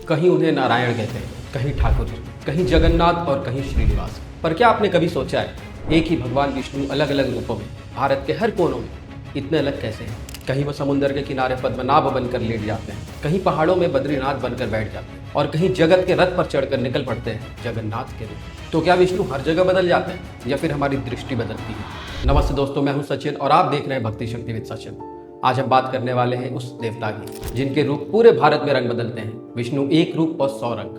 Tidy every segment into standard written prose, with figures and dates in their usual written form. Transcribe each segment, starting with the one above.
कहीं उन्हें नारायण कहते हैं, कहीं ठाकुर जी, कहीं जगन्नाथ और कहीं श्रीनिवास। पर क्या आपने कभी सोचा है, एक ही भगवान विष्णु अलग अलग रूपों में भारत के हर कोनों में इतने अलग कैसे हैं? कहीं वो समुद्र के किनारे पद्मनाभ बनकर लेट जाते हैं, कहीं पहाड़ों में बद्रीनाथ बनकर बैठ जाते हैं और कहीं जगत के रथ पर चढ़कर निकल पड़ते हैं जगन्नाथ के रूप। तो क्या विष्णु हर जगह बदल जाते हैं या फिर हमारी दृष्टि बदलती है? नमस्ते दोस्तों, मैं हूं सचिन और आप देख रहे हैं भक्ति शक्ति विद सचिन। आज हम बात करने वाले हैं उस देवता की जिनके रूप पूरे भारत में रंग बदलते हैं। विष्णु एक रूप और 100 रंग।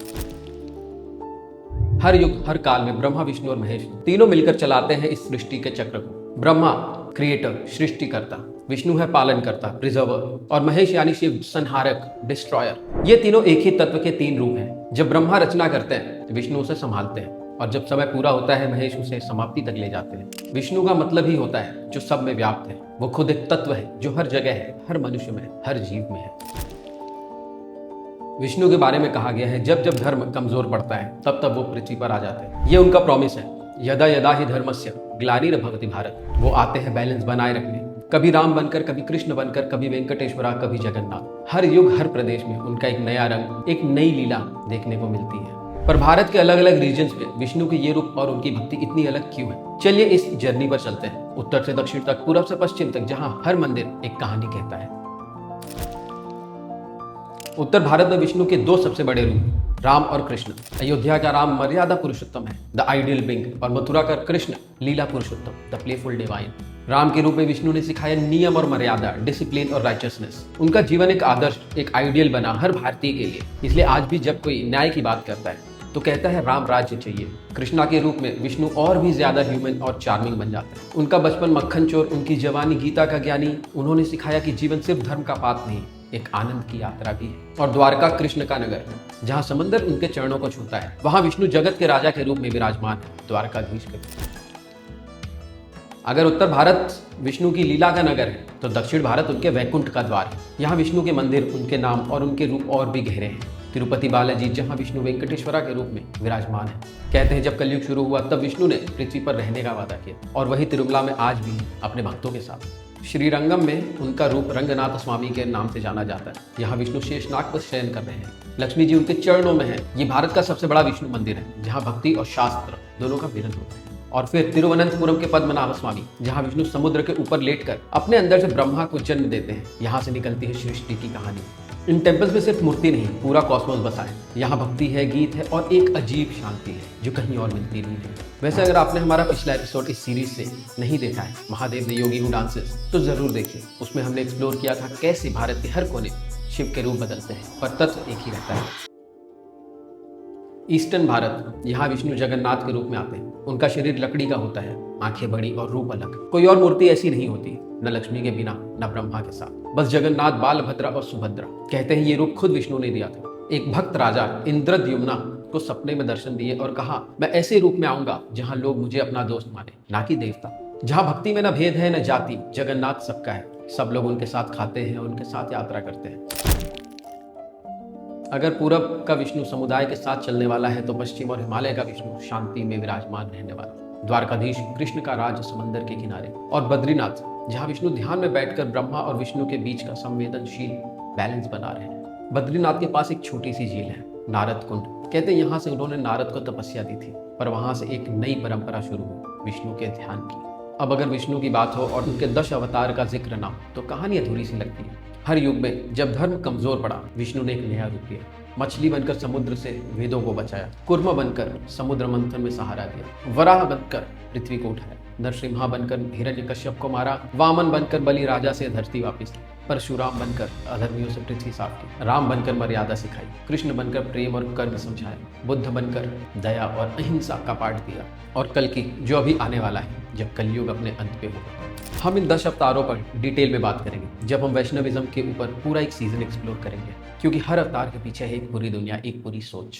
हर युग हर काल में ब्रह्मा, विष्णु और महेश तीनों मिलकर चलाते हैं इस सृष्टि के चक्र को। ब्रह्मा क्रिएटर, सृष्टिकर्ता, विष्णु है पालन करता, प्रिजर्वर, और महेश यानी शिव संहारक, डिस्ट्रॉयर। ये तीनों एक ही तत्व के 3 रूप हैं। जब ब्रह्मा रचना करते हैं, विष्णु उसे संभालते हैं, और जब समय पूरा होता है, महेश उसे समाप्ति तक ले जाते हैं। विष्णु का मतलब ही होता है जो सब में व्याप्त है। वो खुद एक तत्व है जो हर जगह है, हर मनुष्य में, हर जीव में है। विष्णु के बारे में कहा गया है, जब जब धर्म कमजोर पड़ता है तब तब वो पृथ्वी पर आ जाते हैं। ये उनका प्रॉमिस है, यदा यदा ही धर्मस्य ग्लानिर्भवति भारत। वो आते हैं बैलेंस बनाए रखने, कभी राम बनकर, कभी कृष्ण बनकर, कभी वेंकटेश्वरा, कभी जगन्नाथ। हर युग हर प्रदेश में उनका एक नया रंग, एक नई लीला देखने को मिलती है। पर भारत के अलग अलग रीजन्स में विष्णु के ये रूप और उनकी भक्ति इतनी अलग क्यों है? चलिए इस जर्नी पर चलते हैं, उत्तर से दक्षिण तक, पूर्व से पश्चिम तक, जहां हर मंदिर एक कहानी कहता है। उत्तर भारत में विष्णु के 2 सबसे बड़े रूप, राम और कृष्ण। अयोध्या का राम मर्यादा पुरुषोत्तम है, द आइडियल बिंग, और मथुरा का कृष्ण लीला पुरुषोत्तम, द प्लेफुल डिवाइन। राम के रूप में विष्णु ने सिखाया नियम और मर्यादा, डिसिप्लिन और राइचसनेस। उनका जीवन एक आदर्श, एक आइडियल बना हर भारतीय के लिए। इसलिए आज भी जब कोई न्याय की बात करता है तो कहता है राम राज्य चाहिए। कृष्णा के रूप में विष्णु और भी ज्यादा ह्यूमन और चार्मिंग बन जाते हैं। उनका बचपन मक्खन चोर, उनकी जवानी गीता का ज्ञानी। उन्होंने सिखाया कि जीवन सिर्फ धर्म का पाठ नहीं, एक आनंद की यात्रा भी है। और द्वारका कृष्ण का नगर, जहाँ समंदर उनके चरणों को छूता है, वहाँ विष्णु जगत के राजा के रूप में विराजमान है, द्वारकाधीश के रूप। अगर उत्तर भारत विष्णु की लीला का नगर है तो दक्षिण भारत उनके वैकुंठ का द्वार है। यहाँ विष्णु के मंदिर, उनके नाम और उनके रूप और भी गहरे हैं। तिरुपति बालाजी, जहाँ विष्णु वेंकटेश्वरा के रूप में विराजमान है। कहते हैं जब कलयुग शुरू हुआ तब विष्णु ने पृथ्वी पर रहने का वादा किया, और वही तिरुमला में आज भी अपने भक्तों के साथ। श्रीरंगम में उनका रूप रंगनाथ स्वामी के नाम से जाना जाता है। यहाँ विष्णु शेषनाग पर शयन कर रहे हैं, लक्ष्मी जी उनके चरणों में है। ये भारत का सबसे बड़ा विष्णु मंदिर है, जहाँ भक्ति और शास्त्र दोनों का मिलन होता है। और फिर तिरुवनंतपुरम के पद्मनाभ स्वामी, जहाँ विष्णु समुद्र के ऊपर लेटकर अपने अंदर से ब्रह्मा को जन्म देते हैं। यहाँ से निकलती है सृष्टि की कहानी। इन टेम्पल्स में सिर्फ मूर्ति नहीं, पूरा कॉस्मोस बसा है। यहाँ भक्ति है, गीत है और एक अजीब शांति है जो कहीं और मिलती नहीं है। वैसे अगर आपने हमारा पिछला एपिसोड इस सीरीज से नहीं देखा है, Mahadev the Yogi who dances, तो जरूर देखिए। उसमें हमने एक्सप्लोर किया था कैसे भारत के हर कोने शिव के रूप बदलते हैं पर तत्व एक ही रहता है। ईस्टर्न भारत, यहाँ विष्णु जगन्नाथ के रूप में आते हैं। उनका शरीर लकड़ी का होता है, आंखें बड़ी और रूप अलग। कोई और मूर्ति ऐसी नहीं होती, न लक्ष्मी के बिना न ब्रह्मा के साथ, बस जगन्नाथ, बालभद्रा और सुभद्रा। कहते हैं ये रूप खुद विष्णु ने दिया था। एक भक्त राजा इंद्रद्युम्ना को सपने में दर्शन दिए और कहा, मैं ऐसे रूप में आऊंगा जहाँ लोग मुझे अपना दोस्त माने, ना कि देवता। जहाँ भक्ति में न भेद है न जाति, जगन्नाथ सबका है। सब लोग उनके साथ खाते हैं, उनके साथ यात्रा करते हैं। अगर पूरब का विष्णु समुदाय के साथ चलने वाला है तो पश्चिम और हिमालय का विष्णु शांति में विराजमान रहने वाला। द्वारकाधीश कृष्ण का राज समंदर के किनारे, और बद्रीनाथ, जहाँ विष्णु ध्यान में बैठकर ब्रह्मा और विष्णु के बीच का संवेदनशील बैलेंस बना रहे हैं। बद्रीनाथ के पास एक छोटी सी झील है, नारद कुंड। कहते हैं यहाँ से उन्होंने नारद को तपस्या दी थी, पर वहां से एक नई परंपरा शुरू हुई विष्णु के ध्यान की। अब अगर विष्णु की बात हो और उनके 10 अवतार का जिक्र ना हो तो कहानी अधूरी सी लगती है। हर युग में जब धर्म कमजोर पड़ा, विष्णु ने एक नया रूप लिया। मछली बनकर समुद्र से वेदों को बचाया, कुर्म बनकर समुद्र मंथन में सहारा दिया, वराह बनकर पृथ्वी को उठाया, नरसिम्हा बनकर हिरण्यकश्यप को मारा, वामन बनकर बलि राजा से धरती वापस ली, परशुराम बनकर अधर्मियों से पृथ्वी साफ की, राम बनकर मर्यादा सिखाई, कृष्ण बनकर प्रेम और कर्म समझाया, बुद्ध बनकर दया और अहिंसा का पाठ दिया, और कल की जो अभी आने वाला है जब कलयुग अपने अंत पे होगा। हम इन 10 अवतारों पर डिटेल में बात करेंगे जब हम वैष्णविज्म के ऊपर पूरा एक सीजन एक्सप्लोर करेंगे, क्योंकि हर अवतार के पीछे है एक पूरी दुनिया, एक पूरी सोच।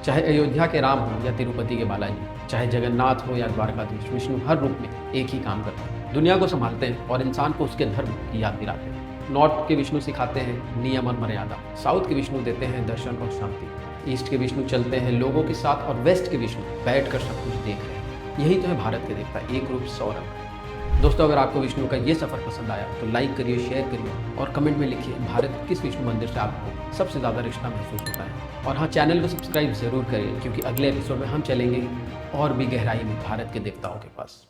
चाहे अयोध्या के राम हो या तिरुपति के बालाजी, चाहे जगन्नाथ हो या द्वारकाधीश, विष्णु हर रूप में एक ही काम करते हैं, दुनिया को संभालते हैं और इंसान को उसके धर्म की याद दिलाते हैं। नॉर्थ के विष्णु सिखाते हैं नियम और मर्यादा, साउथ के विष्णु देते हैं दर्शन और शांति, ईस्ट के विष्णु चलते हैं लोगों के साथ, और वेस्ट के विष्णु बैठ कर सब कुछ देख रहे हैं। यही तो है भारत के देवता, एक रूप 100 रंग। दोस्तों, अगर आपको विष्णु का ये सफ़र पसंद आया तो लाइक करिए, शेयर करिए और कमेंट में लिखिए भारत के किस विष्णु मंदिर से आपको सबसे ज़्यादा रिश्ता महसूस होता है। और हाँ, चैनल को सब्सक्राइब ज़रूर करिए क्योंकि अगले एपिसोड में हम चलेंगे और भी गहराई में भारत के देवताओं के पास।